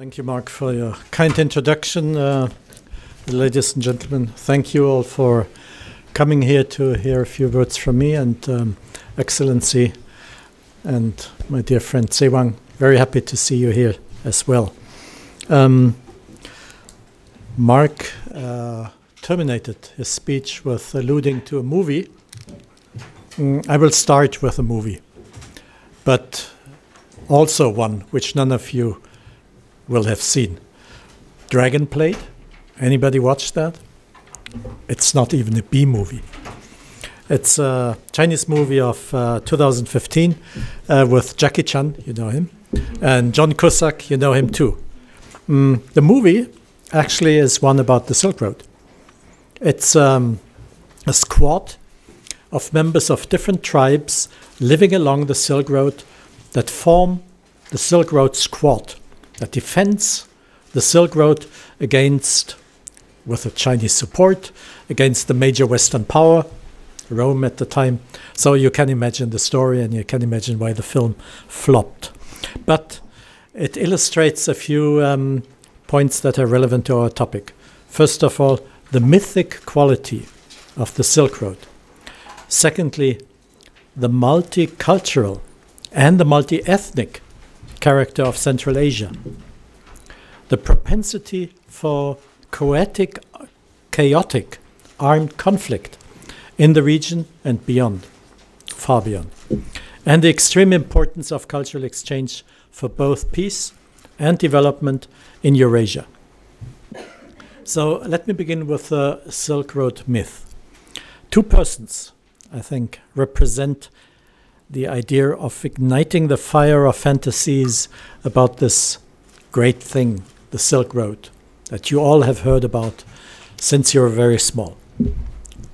Thank you, Mark, for your kind introduction. Ladies and gentlemen, thank you all for coming here to hear a few words from me, and Excellency and my dear friend Sewang, very happy to see you here as well. Mark terminated his speech with alluding to a movie. I will start with a movie, but also one which none of you will have seen. Dragon Blade. Anybody watch that? It's not even a B movie. It's a Chinese movie of 2015 with Jackie Chan, you know him, and John Cusack, you know him too. The movie actually is one about the Silk Road. It's a squad of members of different tribes living along the Silk Road that form the Silk Road Squad that defends the Silk Road against, with the Chinese support, against the major Western power, Rome at the time. So you can imagine the story, and you can imagine why the film flopped. But it illustrates a few points that are relevant to our topic. First of all, the mythic quality of the Silk Road. Secondly, the multicultural and the multi-ethnic character of Central Asia. The propensity for chaotic armed conflict in the region and beyond, far beyond. And the extreme importance of cultural exchange for both peace and development in Eurasia. So let me begin with the Silk Road myth. Two persons, I think, represent the idea of igniting the fire of fantasies about this great thing, the Silk Road, that you all have heard about since you were very small.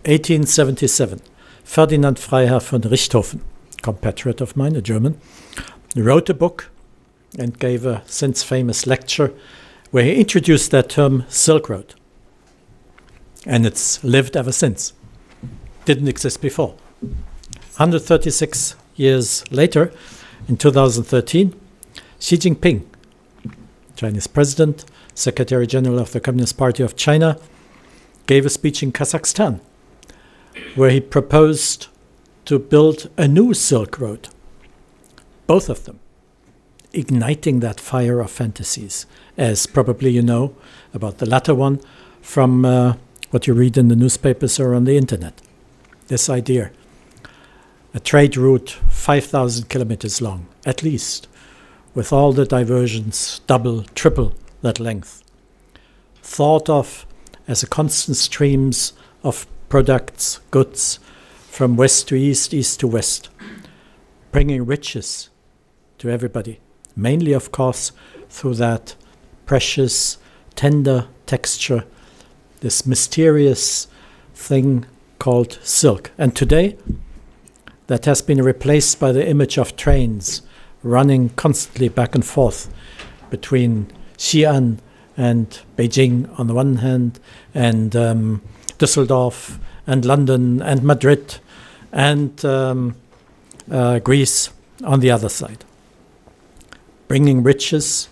1877, Ferdinand Freiherr von Richthofen, compatriot of mine, a German, wrote a book and gave a since famous lecture where he introduced that term Silk Road. And it's lived ever since. Didn't exist before. 136 years later, in 2013, Xi Jinping, Chinese president, Secretary General of the Communist Party of China, gave a speech in Kazakhstan where he proposed to build a new Silk Road, both of them, igniting that fire of fantasies, as probably you know about the latter one from what you read in the newspapers or on the internet. This idea, a trade route 5,000 kilometers long, at least, with all the diversions, double, triple that length, thought of as a constant streams of products, goods, from west to east, east to west, bringing riches to everybody, mainly, of course, through that precious, tender texture, this mysterious thing called silk. And today, that has been replaced by the image of trains running constantly back and forth between Xi'an and Beijing on the one hand, and Düsseldorf and London and Madrid and Greece on the other side. Bringing riches,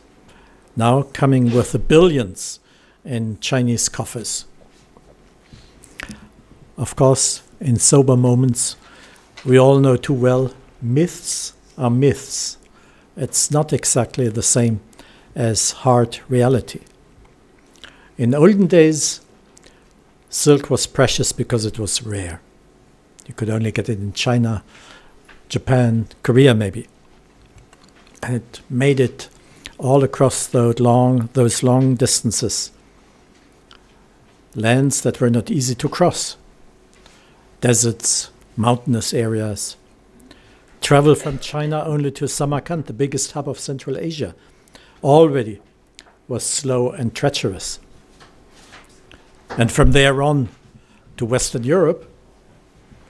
now coming with the billions in Chinese coffers. Of course, in sober moments, we all know too well, myths are myths. It's not exactly the same as hard reality. In olden days, silk was precious because it was rare. You could only get it in China, Japan, Korea maybe. And it made it all across those long distances. Lands that were not easy to cross. Deserts, mountainous areas. Travel from China only to Samarkand, the biggest hub of Central Asia, already was slow and treacherous. And from there on to Western Europe,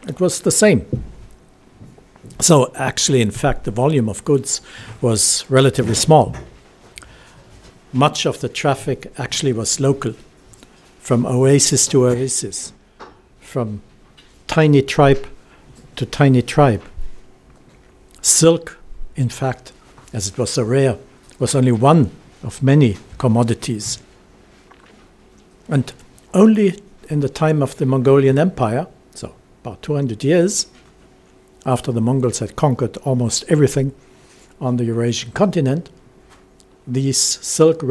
it was the same. So actually, in fact, the volume of goods was relatively small. Much of the traffic actually was local, from oasis to oasis, from tiny tribe to tiny tribe. Silk, in fact, as it was so rare, was only one of many commodities. And only in the time of the Mongolian Empire, so about 200 years after the Mongols had conquered almost everything on the Eurasian continent, these Silk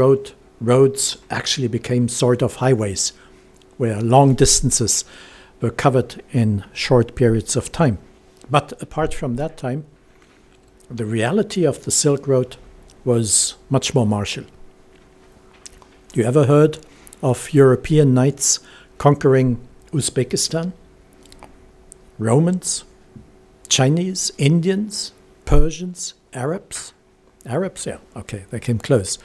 roads actually became sort of highways, where long distances were covered in short periods of time. But apart from that time, the reality of the Silk Road was much more martial. You ever heard of European knights conquering Uzbekistan? Romans, Chinese, Indians, Persians, Arabs? Arabs, yeah, okay, they came close.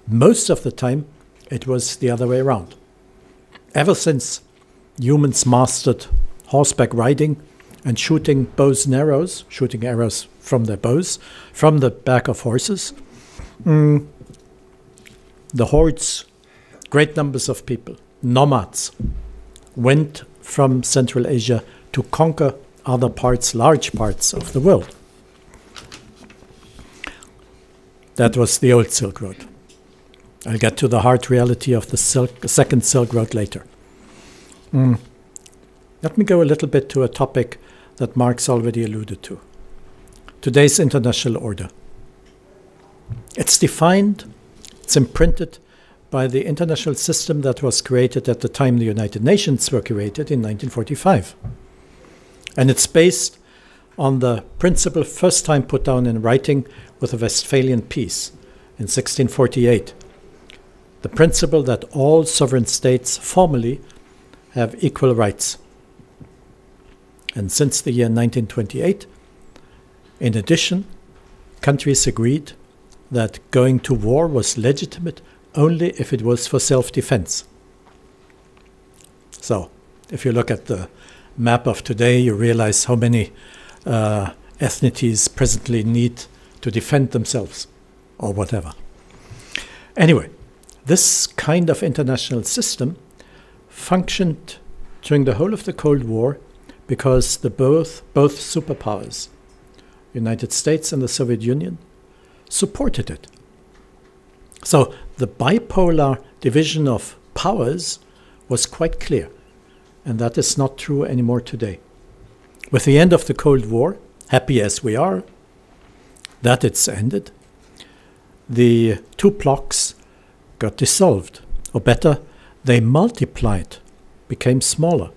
Most of the time, it was the other way around. Ever since humans mastered horseback riding and shooting bows and arrows, shooting arrows from their bows, from the back of horses, the hordes, great numbers of people, nomads, went from Central Asia to conquer other parts, large parts of the world. That was the old Silk Road. I'll get to the hard reality of the second Silk Road later. Let me go a little bit to a topic that Marx already alluded to. Today's international order. It's defined, it's imprinted by the international system that was created at the time the United Nations were created in 1945. And it's based on the principle first time put down in writing with the Westphalian Peace in 1648. The principle that all sovereign states formally have equal rights. And since the year 1928, in addition, countries agreed that going to war was legitimate only if it was for self-defense. So, if you look at the map of today, you realize how many ethnicities presently need to defend themselves, or whatever. Anyway, this kind of international system functioned during the whole of the Cold War because both superpowers, United States and the Soviet Union, supported it. So the bipolar division of powers was quite clear, and that is not true anymore today. With the end of the Cold War, happy as we are that it's ended, the two blocs got dissolved, or better, they multiplied, became smaller.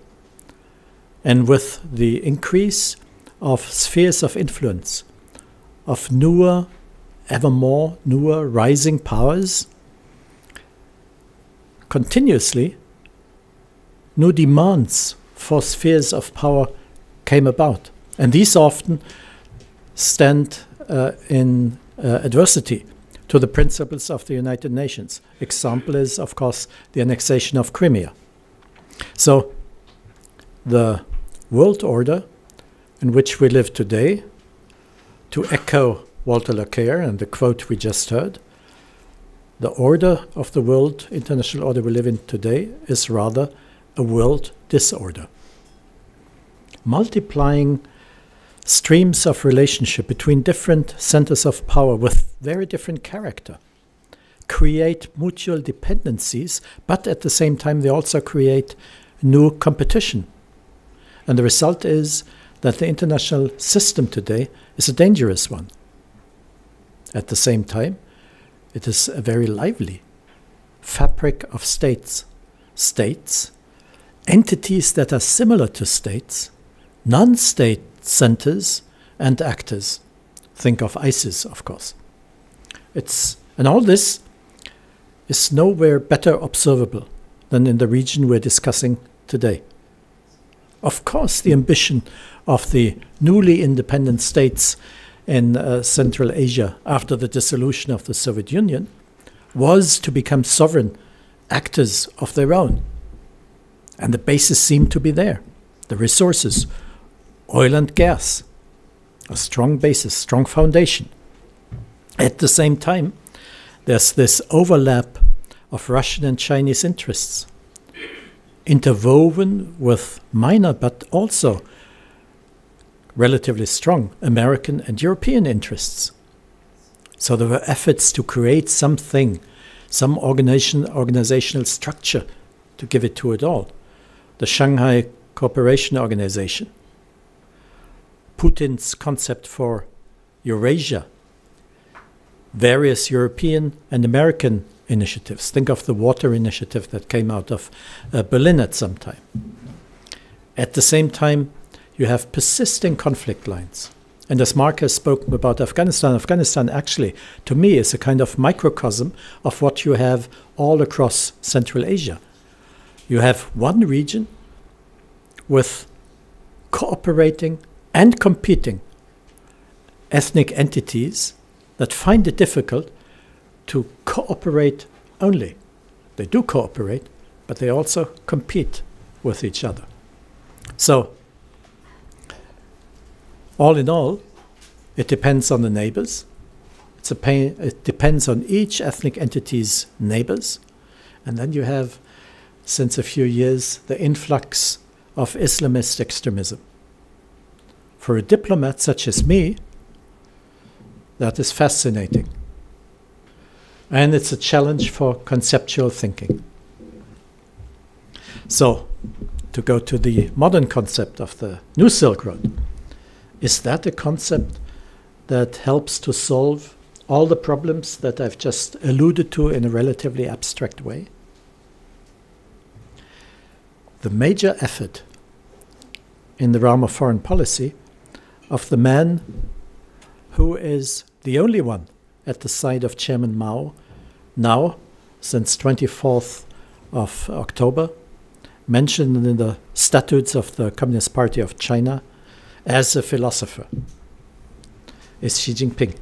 And with the increase of spheres of influence, of newer, ever more newer rising powers, continuously new demands for spheres of power came about. And these often stand in adversity to the principles of the United Nations. Example is, of course, the annexation of Crimea. So the world order in which we live today, to echo Walter Laqueur and the quote we just heard, the order of the world, international order we live in today, is rather a world disorder. Multiplying streams of relationship between different centers of power with very different character create mutual dependencies, but at the same time they also create new competition. And the result is that the international system today is a dangerous one. At the same time, it is a very lively fabric of states. States, entities that are similar to states, non-state centers and actors. Think of ISIS, of course. And all this is nowhere better observable than in the region we're discussing today. Of course, the ambition of the newly independent states in Central Asia after the dissolution of the Soviet Union was to become sovereign actors of their own. And the basis seemed to be there. The resources, oil and gas, a strong basis, strong foundation. At the same time, there's this overlap of Russian and Chinese interests, interwoven with minor but also relatively strong American and European interests. So there were efforts to create something some organizational structure to give it to it all. The Shanghai Cooperation Organization, Putin's concept for Eurasia, various European and American initiatives. Think of the water initiative that came out of Berlin at some time. At the same time, you have persisting conflict lines. And as Mark has spoken about Afghanistan, Afghanistan actually, to me, is a kind of microcosm of what you have all across Central Asia. You have one region with cooperating and competing ethnic entities that find it difficult to cooperate only. They do cooperate, but they also compete with each other. So, all in all, it depends on the neighbors. It depends on each ethnic entity's neighbors. And then you have, since a few years, the influx of Islamist extremism. For a diplomat such as me, that is fascinating. And it's a challenge for conceptual thinking. So, to go to the modern concept of the New Silk Road, is that a concept that helps to solve all the problems that I've just alluded to in a relatively abstract way? The major effort in the realm of foreign policy of the man who is the only one at the side of Chairman Mao now, since 24th of October, mentioned in the statutes of the Communist Party of China as a philosopher, is Xi Jinping.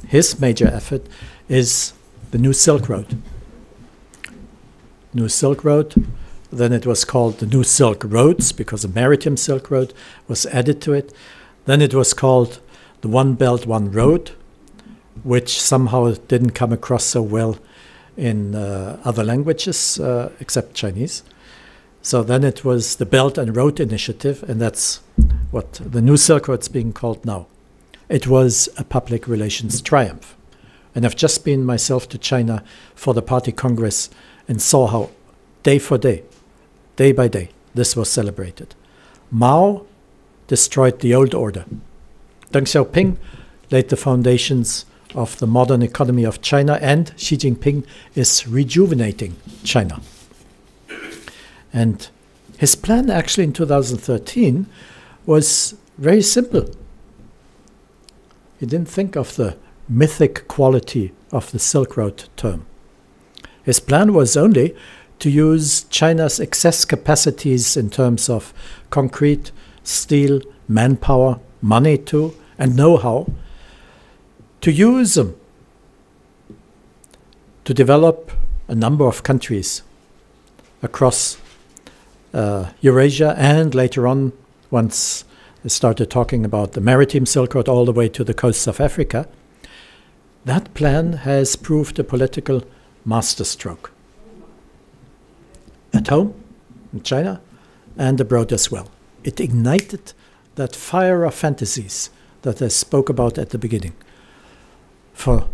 His major effort is the New Silk Road. New Silk Road, then it was called the New Silk Roads because a maritime Silk Road was added to it. Then it was called the One Belt, One Road, which somehow didn't come across so well in other languages except Chinese. So then it was the Belt and Road Initiative, and that's what the New Silk Road is being called now. It was a public relations triumph. And I've just been myself to China for the party congress and saw how day for day, day by day, this was celebrated. Mao destroyed the old order. Deng Xiaoping laid the foundations of the modern economy of China, and Xi Jinping is rejuvenating China. And his plan actually in 2013 was very simple. He didn't think of the mythic quality of the Silk Road term. His plan was only to use China's excess capacities in terms of concrete, steel, manpower, money too, and know-how, to use them to develop a number of countries across Eurasia, and later on, once they started talking about the maritime Silk Road all the way to the coasts of Africa, that plan has proved a political masterstroke. At home, in China, and abroad as well. It ignited that fire of fantasies that I spoke about at the beginning. For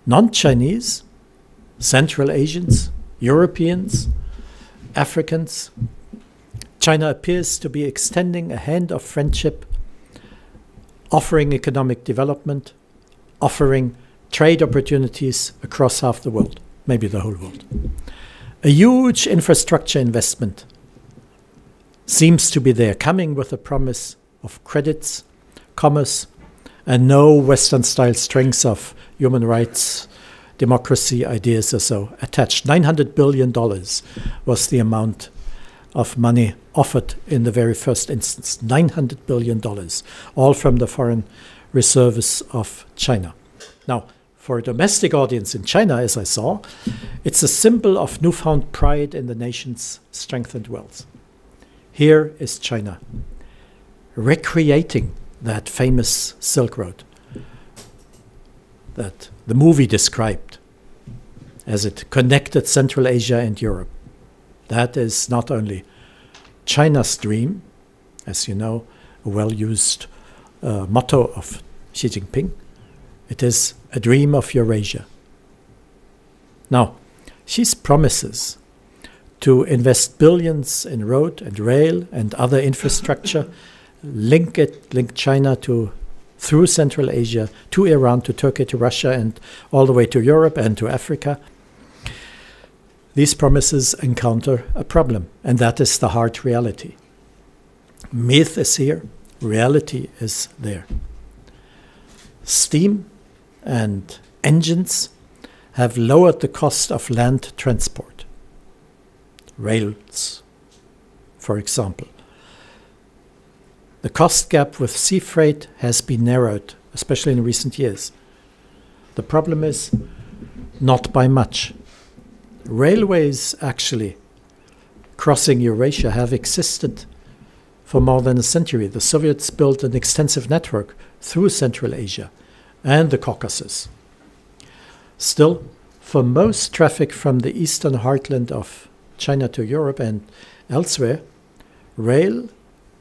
non-Chinese, Central Asians, Europeans, Africans, China appears to be extending a hand of friendship, offering economic development, offering trade opportunities across half the world, maybe the whole world. A huge infrastructure investment seems to be there, coming with a promise of credits, commerce, and no Western-style strings of human rights, democracy ideas or so attached. $900 billion was the amount of money offered in the very first instance. $900 billion, all from the foreign reserves of China. Now, for a domestic audience in China, as I saw, it's a symbol of newfound pride in the nation's strength and wealth. Here is China recreating that famous Silk Road that the movie described as it connected Central Asia and Europe. That is not only China's dream, as you know, a well-used motto of Xi Jinping. It is a dream of Eurasia. Now, Xi's promises to invest billions in road and rail and other infrastructure, link China through Central Asia, to Iran, to Turkey, to Russia, and all the way to Europe and to Africa. These promises encounter a problem, and that is the hard reality. Myth is here, reality is there. Steam and engines have lowered the cost of land transport. Rails, for example. The cost gap with sea freight has been narrowed, especially in recent years. The problem is not by much. Railways, actually, crossing Eurasia have existed for more than a century. The Soviets built an extensive network through Central Asia and the Caucasus. Still, for most traffic from the eastern heartland of China to Europe and elsewhere, rail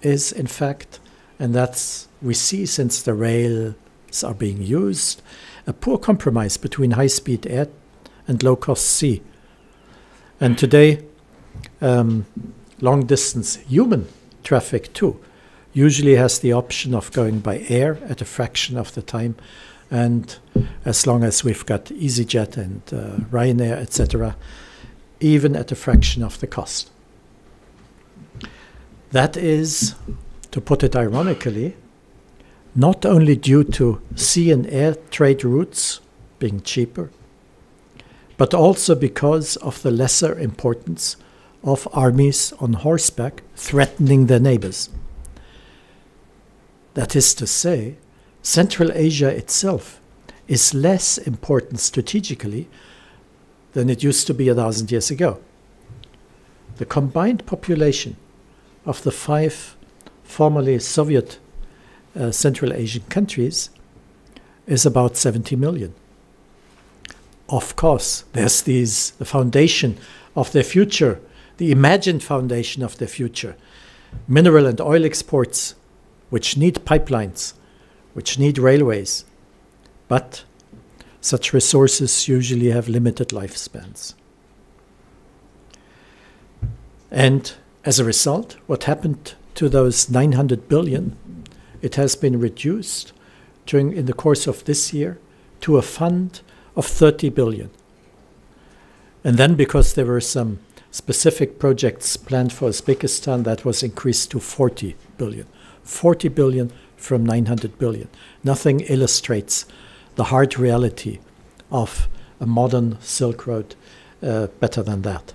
is in fact, and that's we see since the rails are being used, a poor compromise between high-speed air and low-cost sea. And today, long-distance human traffic too usually has the option of going by air at a fraction of the time, and as long as we've got EasyJet and Ryanair, etc., even at a fraction of the cost. That is, to put it ironically, not only due to sea and air trade routes being cheaper, but also because of the lesser importance of armies on horseback threatening their neighbors. That is to say, Central Asia itself is less important strategically than it used to be 1,000 years ago. The combined population of the 5 formerly Soviet Central Asian countries is about 70 million. Of course, there's the foundation of their future, the imagined foundation of their future. Mineral and oil exports, which need pipelines, which need railways. But such resources usually have limited lifespans. And as a result, what happened to those 900 billion? It has been reduced in the course of this year to a fund of 30 billion. And then because there were some specific projects planned for Uzbekistan, that was increased to 40 billion. 40 billion from 900 billion. Nothing illustrates the hard reality of a modern Silk Road better than that.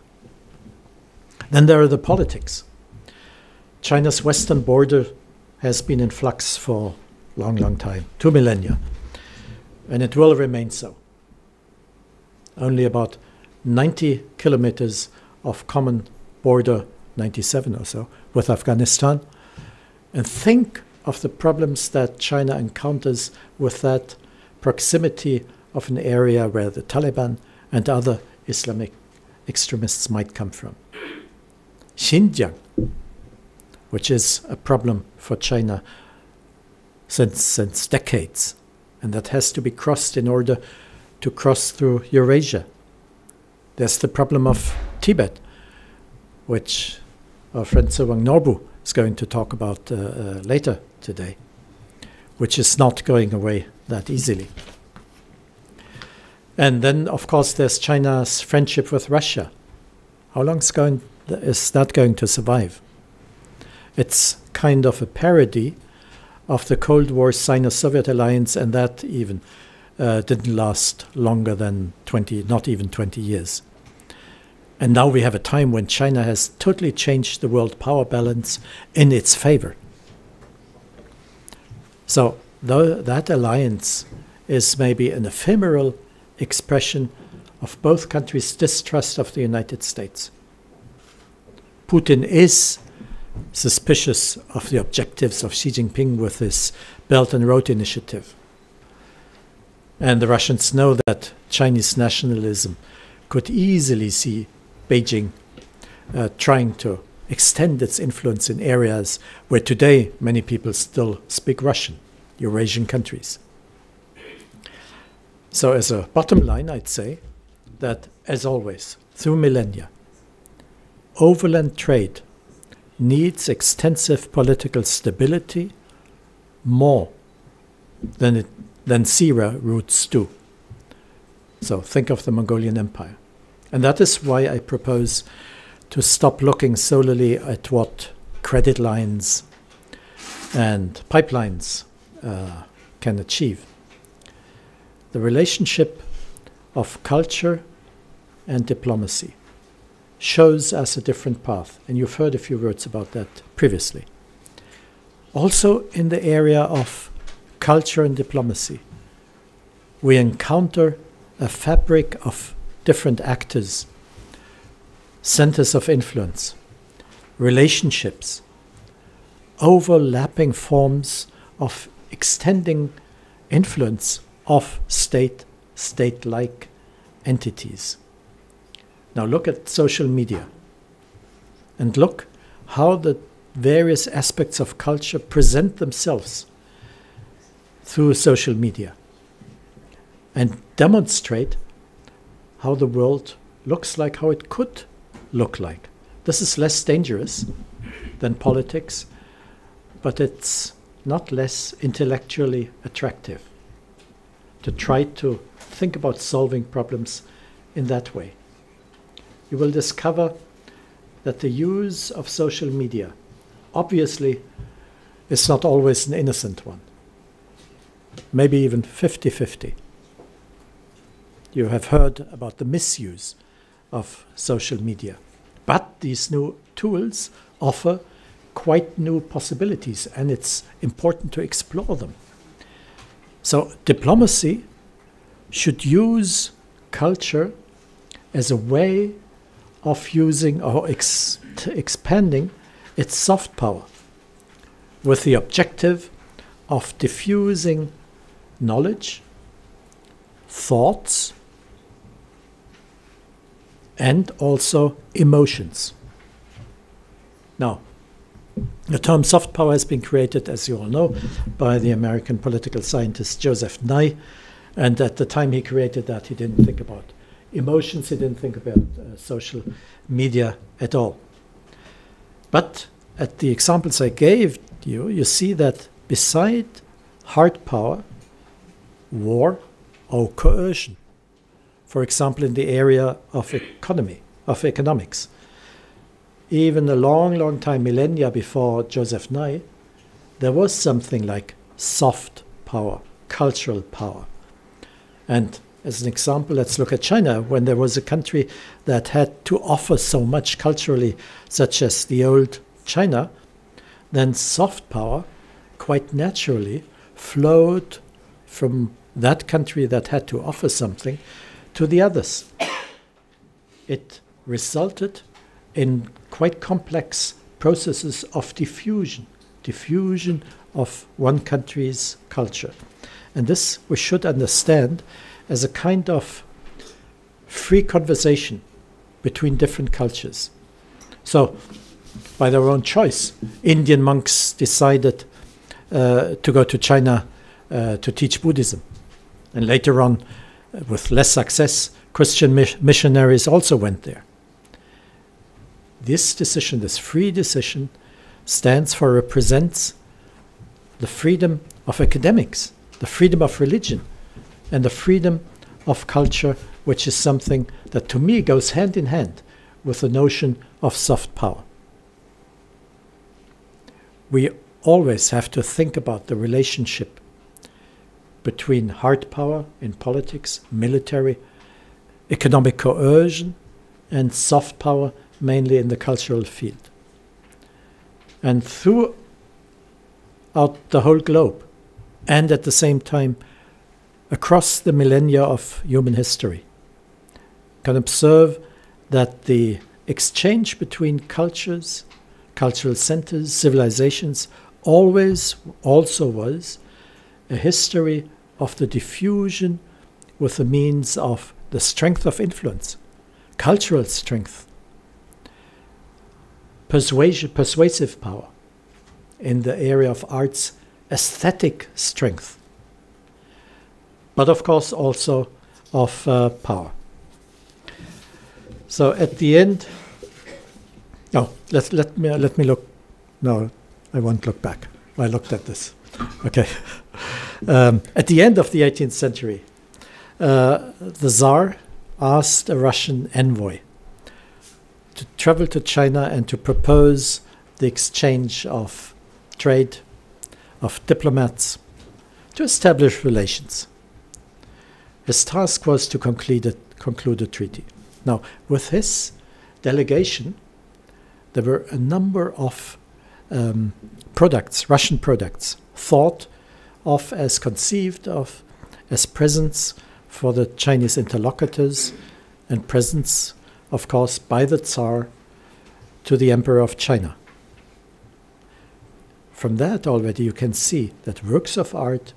Then there are the politics. China's western border has been in flux for a long, long time, 2 millennia, and it will remain so. Only about 90 kilometers of common border, 97 or so, with Afghanistan. And think of the problems that China encounters with that proximity of an area where the Taliban and other Islamic extremists might come from. Xinjiang, which is a problem for China since decades, and that has to be crossed in order to cross through Eurasia. There's the problem of Tibet, which our friend Sewang Norbu is going to talk about later today, which is not going away that easily. And then, of course, there's China's friendship with Russia. How long is that going to survive? It's kind of a parody of the Cold War Sino-Soviet alliance, and that even didn't last longer than not even 20 years. And now we have a time when China has totally changed the world power balance in its favor. So that alliance is maybe an ephemeral expression of both countries' distrust of the United States. Putin is suspicious of the objectives of Xi Jinping with his Belt and Road Initiative. And the Russians know that Chinese nationalism could easily see Beijing trying to extend its influence in areas where today many people still speak Russian, Eurasian countries. So as a bottom line, I'd say that, as always, through millennia, overland trade needs extensive political stability more than sea routes do. So think of the Mongolian Empire. And that is why I propose to stop looking solely at what credit lines and pipelines can achieve. The relationship of culture and diplomacy shows us a different path, and you've heard a few words about that previously. Also, in the area of culture and diplomacy, we encounter a fabric of different actors, centers of influence, relationships, overlapping forms of extending influence of state-like entities. Now look at social media and look how the various aspects of culture present themselves through social media and demonstrate how the world looks like, how it could look like. This is less dangerous than politics, but it's not less intellectually attractive to try to think about solving problems in that way. You will discover that the use of social media obviously is not always an innocent one, maybe even 50-50. You have heard about the misuse of social media, but these new tools offer quite new possibilities, and it's important to explore them. So diplomacy should use culture as a way of using or expanding its soft power with the objective of diffusing knowledge, thoughts, and also emotions. Now, the term soft power has been created, as you all know, by the American political scientist Joseph Nye. And at the time he created that, he didn't think about emotions, he didn't think about social media at all. But at the examples I gave you, you see that beside hard power, war, or coercion, for example, in the area of economics, even a long time, millennia before Joseph Nye, there was something like soft power, cultural power. And as an example, let's look at China. When there was a country that had to offer so much culturally, such as the old China, then soft power quite naturally flowed from that country that had to offer something to the others. It resulted in quite complex processes of diffusion of one country's culture. And this we should understand as a kind of free conversation between different cultures. So, by their own choice, Indian monks decided to go to China to teach Buddhism. And later on, with less success, Christian missionaries also went there. This decision, this free decision, represents the freedom of academics, the freedom of religion, and the freedom of culture, which is something that to me goes hand in hand with the notion of soft power. We always have to think about the relationship between hard power in politics, military, economic coercion, and soft power, mainly in the cultural field. And throughout the whole globe, and at the same time across the millennia of human history, can observe that the exchange between cultures, cultural centers, civilizations, always also was a history of the diffusion with the means of the strength of influence, cultural strength, persuasive power, in the area of arts, aesthetic strength, but of course also of power. So at the end, let me look. No, I won't look back. I looked at this. Okay. At the end of the 18th century, the Tsar asked a Russian envoy to travel to China and to propose the exchange of trade, of diplomats, to establish relations. His task was to conclude a treaty. Now, with his delegation, there were a number of products, Russian products, thought of as conceived of as presents for the Chinese interlocutors and presents, of course, by the Tsar to the Emperor of China. From that already you can see that works of art,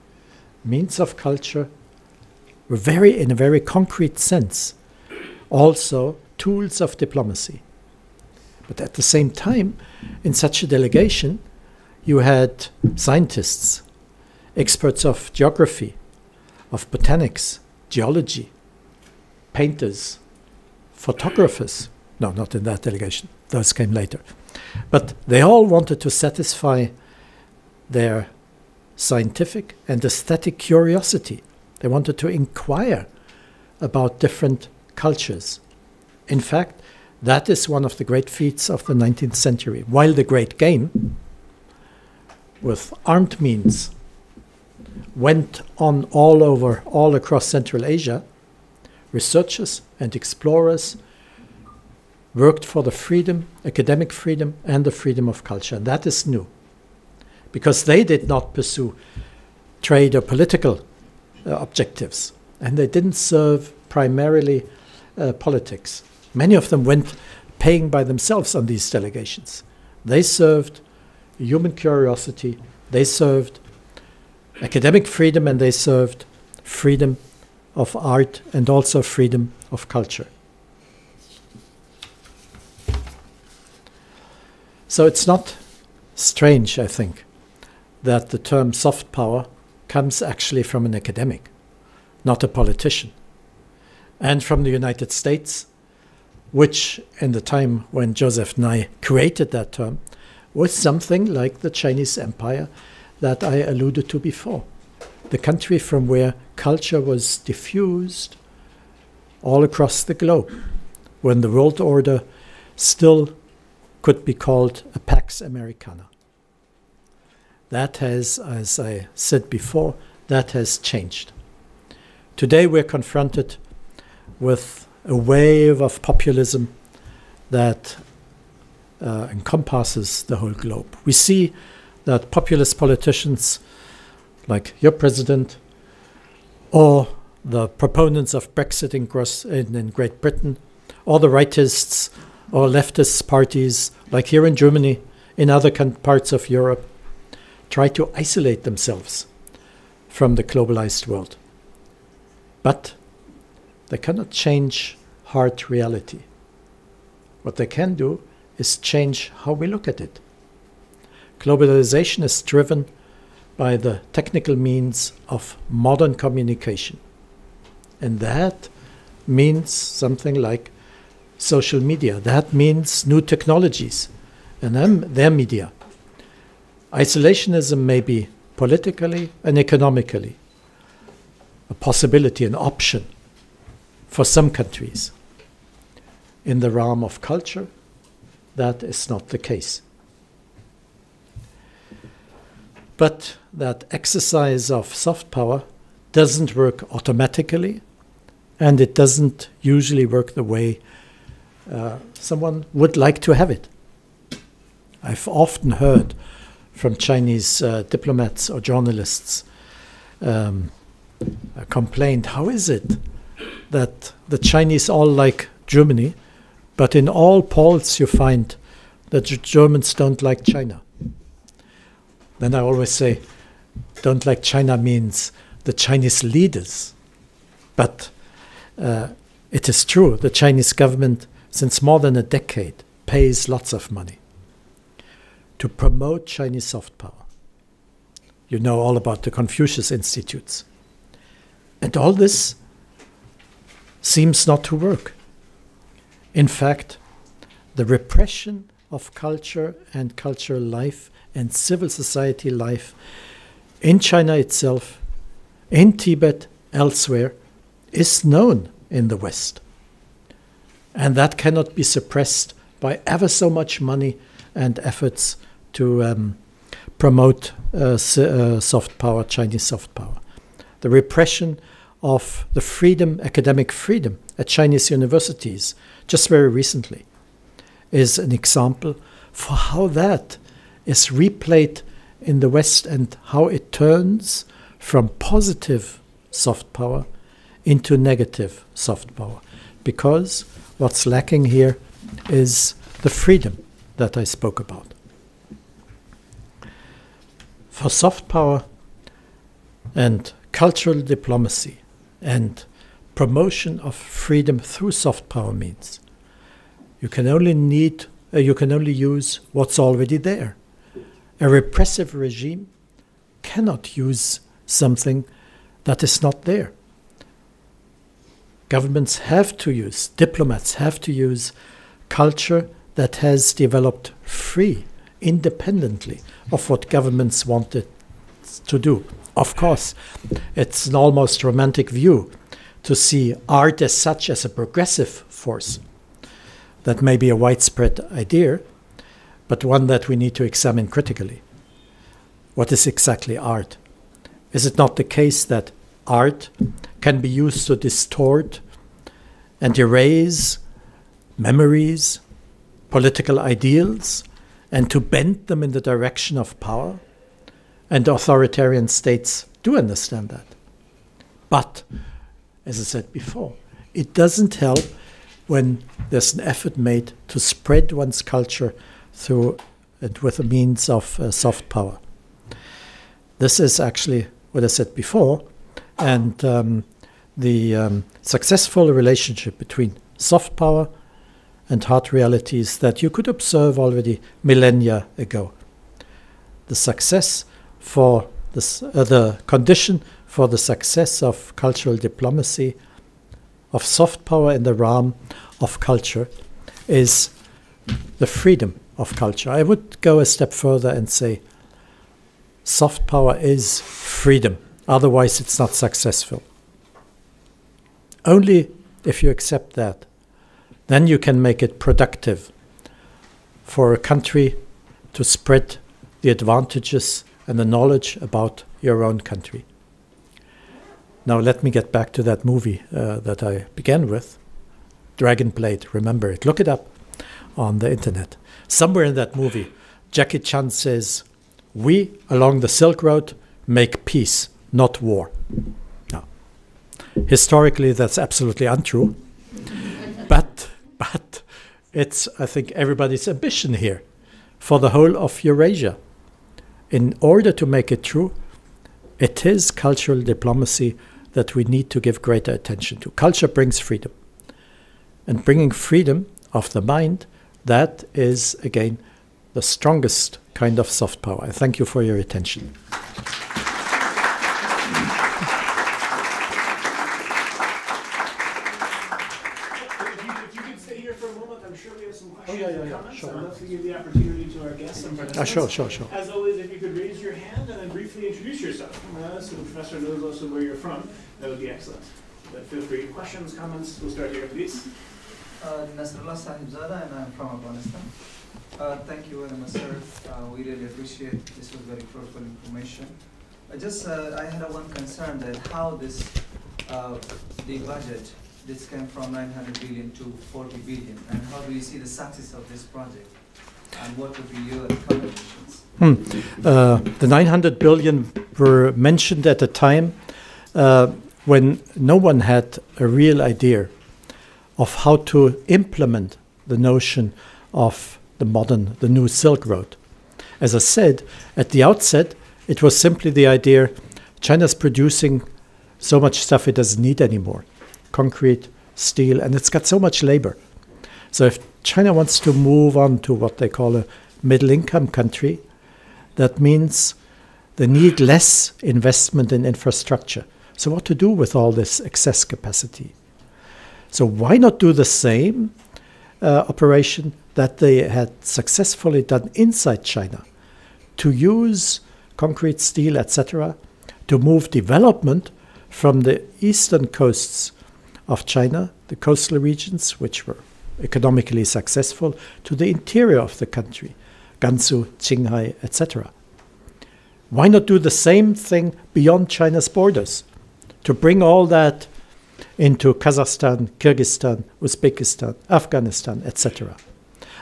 means of culture, were in a very concrete sense, also tools of diplomacy. But at the same time, in such a delegation, you had scientists, experts of geography, of botanics, geology, painters, photographers. No, not in that delegation. Those came later. But they all wanted to satisfy their scientific and aesthetic curiosity. They wanted to inquire about different cultures. In fact, that is one of the great feats of the 19th century. While the great game, with armed means, went on all across Central Asia, researchers and explorers worked for the freedom, academic freedom, and the freedom of culture. And that is new, because they did not pursue trade or political objectives, and they didn't serve primarily politics. Many of them went paying by themselves on these delegations. They served human curiosity, they served academic freedom, and they served freedom of art and also freedom of culture. So it's not strange, I think, that the term soft power comes actually from an academic, not a politician, and from the United States, which in the time when Joseph Nye created that term was something like the Chinese Empire that I alluded to before. The country from where culture was diffused all across the globe, when the world order still could be called a Pax Americana. That has, as I said before, that has changed. Today we're confronted with a wave of populism that encompasses the whole globe. We see that populist politicians like your president or the proponents of Brexit in Great Britain, or the rightists or leftist parties like here in Germany, in other parts of Europe, try to isolate themselves from the globalized world. But they cannot change hard reality. What they can do is change how we look at it. Globalization is driven by the technical means of modern communication. And that means something like social media. That means new technologies and their media. Isolationism may be politically and economically a possibility, an option for some countries. In the realm of culture, that is not the case. But that exercise of soft power doesn't work automatically, and it doesn't usually work the way someone would like to have it. I've often heard from Chinese diplomats or journalists complained, how is it that the Chinese all like Germany, but in all polls you find that Germans don't like China? Then I always say, don't like China means the Chinese leaders. But it is true, the Chinese government, since more than a decade, pays lots of money to promote Chinese soft power. You know all about the Confucius Institutes. And all this seems not to work. In fact, the repression of culture and cultural life and civil society life in China itself, in Tibet, elsewhere, is known in the West. And that cannot be suppressed by ever so much money and efforts to promote soft power, Chinese soft power. The repression of the freedom, academic freedom at Chinese universities, just very recently, is an example for how that is replayed in the West and how it turns from positive soft power into negative soft power. Because what's lacking here is the freedom that I spoke about. For soft power and cultural diplomacy and promotion of freedom through soft power means you can only use what's already there. A repressive regime cannot use something that is not there. Governments have to use, diplomats have to use culture that has developed free, independently of what governments wanted to do. Of course, it's an almost romantic view to see art as such as a progressive force. That may be a widespread idea, but one that we need to examine critically. What is exactly art? Is it not the case that art can be used to distort and erase memories, political ideals, and to bend them in the direction of power? And authoritarian states do understand that. But, as I said before, it doesn't help when there's an effort made to spread one's culture through and with the means of soft power. This is actually what I said before, and the successful relationship between soft power and hard realities that you could observe already millennia ago. The success for this, the condition for the success of cultural diplomacy, of soft power in the realm of culture, is the freedom of culture. I would go a step further and say soft power is freedom, otherwise it's not successful. Only if you accept that, then you can make it productive for a country to spread the advantages and the knowledge about your own country. Now let me get back to that movie that I began with, Dragon Blade. Remember it, look it up on the internet. Somewhere in that movie, Jackie Chan says, "We along the Silk Road make peace, not war." Now, historically, that's absolutely untrue, but it's, I think, everybody's ambition here for the whole of Eurasia. In order to make it true, it is cultural diplomacy that we need to give greater attention to. Culture brings freedom. And bringing freedom of the mind, that is, again, the strongest kind of soft power. I thank you for your attention. If you could stay here for a moment, I'm sure we have some questions and comments. Sure. I'd love to give the opportunity to our guests and participants. Sure. As always, if you could raise your hand and then briefly introduce yourself, so the professor knows also where you're from, that would be excellent. But feel free. Questions, comments, we'll start here, please. Nasrullah Sahibzada, and I'm from Afghanistan. Thank you very much, sir. We really appreciate this was very fruitful information. I had one concern that how this the budget this came from 900 billion to 40 billion, and how do you see the success of this project, and what would be your contributions? The 900 billion were mentioned at a time when no one had a real idea of how to implement the notion of the new Silk Road. As I said, at the outset, it was simply the idea China's producing so much stuff it doesn't need anymore. Concrete, steel, and it's got so much labor. So if China wants to move on to what they call a middle-income country, that means they need less investment in infrastructure. So what to do with all this excess capacity? So why not do the same operation that they had successfully done inside China to use concrete, steel, etc., to move development from the eastern coasts of China, the coastal regions, which were economically successful, to the interior of the country, Gansu, Qinghai, etc. Why not do the same thing beyond China's borders, to bring all that into Kazakhstan, Kyrgyzstan, Uzbekistan, Afghanistan, etc.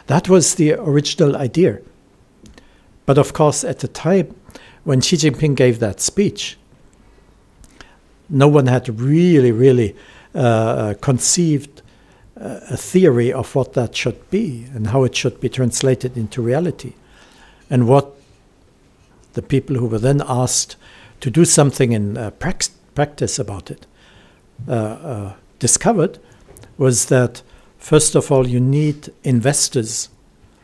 That was the original idea. But of course, at the time when Xi Jinping gave that speech, no one had really conceived a theory of what that should be and how it should be translated into reality. And what the people who were then asked to do something in practice about it discovered was that, first of all, you need investors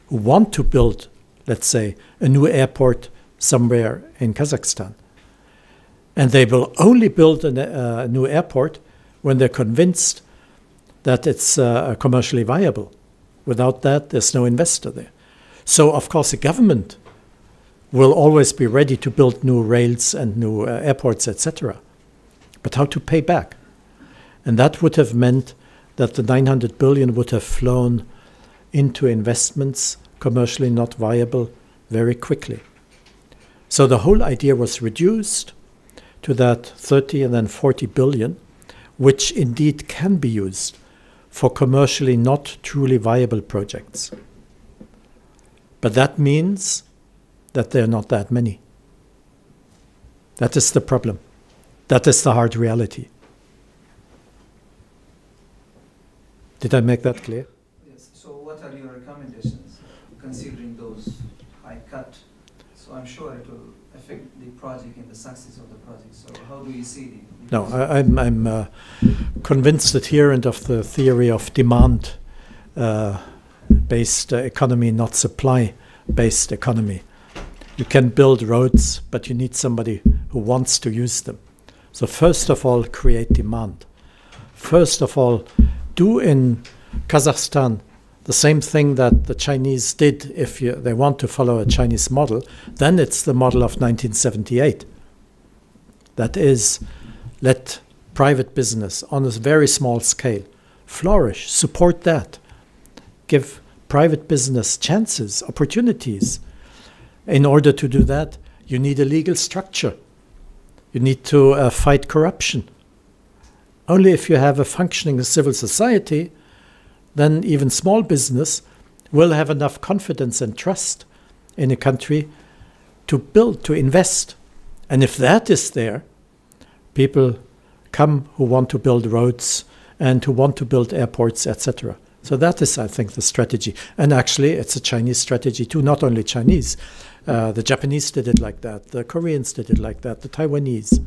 who want to build, let's say, a new airport somewhere in Kazakhstan. And they will only build a new airport when they're convinced that it's commercially viable. Without that, there's no investor there. So, of course, the government will always be ready to build new rails and new airports, etc. But how to pay back? And that would have meant that the 900 billion would have flown into investments commercially not viable very quickly. So the whole idea was reduced to that 30 and then 40 billion, which indeed can be used for commercially not truly viable projects. But that means that there are not that many. That is the problem. That is the hard reality. Did I make that clear? Yes. So what are your recommendations considering those high cut? So I'm sure it will affect the project and the success of the project. So how do you see the No, I'm convinced adherent of the theory of demand-based economy, not supply-based economy. You can build roads, but you need somebody who wants to use them. So first of all, create demand. First of all, do in Kazakhstan the same thing that the Chinese did if they want to follow a Chinese model. Then it's the model of 1978. That is, let private business on a very small scale flourish, support that. Give private business chances, opportunities. In order to do that, you need a legal structure. You need to fight corruption. Only if you have a functioning civil society, then even small business will have enough confidence and trust in a country to build, to invest. And if that is there, people come who want to build roads and who want to build airports, etc. So that is, I think, the strategy. And actually, it's a Chinese strategy too, not only Chinese. The Japanese did it like that. The Koreans did it like that. The Taiwanese.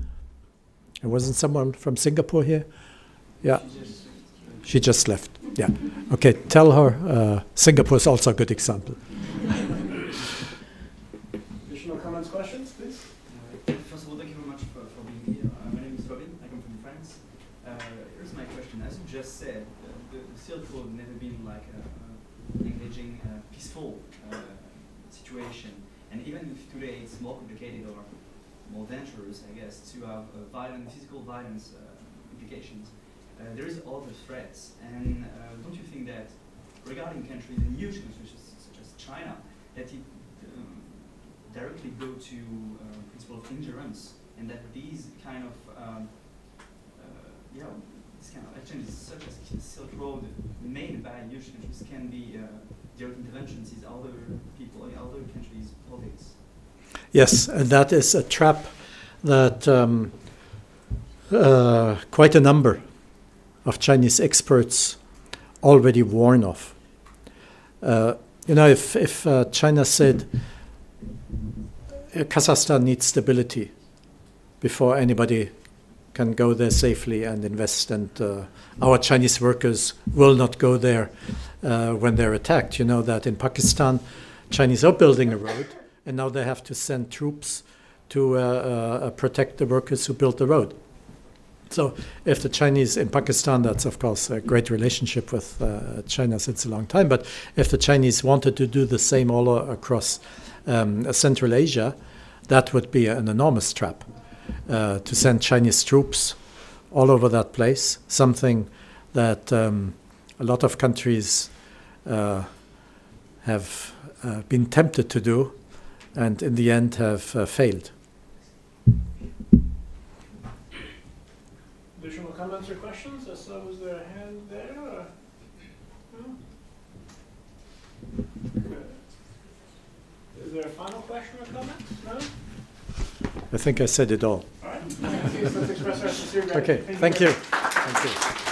There wasn't someone from Singapore here? Yeah. She just left. Yeah. Okay, tell her Singapore is also a good example. Additional comments, questions, please? First of all, thank you very much for being here. My name is Robin. I come from France. Here's my question. As you just said, the Silk Road never been like an engaging, peaceful situation. And even if today it's more complicated or more dangerous, I guess, to have physical violence implications, there is other threats. And don't you think that regarding countries, and huge countries such as China, that it directly go to principle of endurance, and that these kind of this kind of actions such as Silk Road made by huge countries can be direct interventions in other people, in other countries' politics? Yes, and that is a trap that quite a number of Chinese experts already warn of. If China said Kazakhstan needs stability before anybody can go there safely and invest, and our Chinese workers will not go there when they're attacked. You know that in Pakistan, Chinese are building a road, and now they have to send troops to protect the workers who built the road. So if the Chinese in Pakistan, that's of course a great relationship with China since a long time, but if the Chinese wanted to do the same all across Central Asia, that would be an enormous trap to send Chinese troops all over that place, something that a lot of countries have been tempted to do and in the end have failed. Additional comments or questions? I saw was there a hand there? Or? No? Good. Is there a final question or comment? No? I think I said it all. All right. Let's express our sincere gratitude. Okay, thank you. Thank you.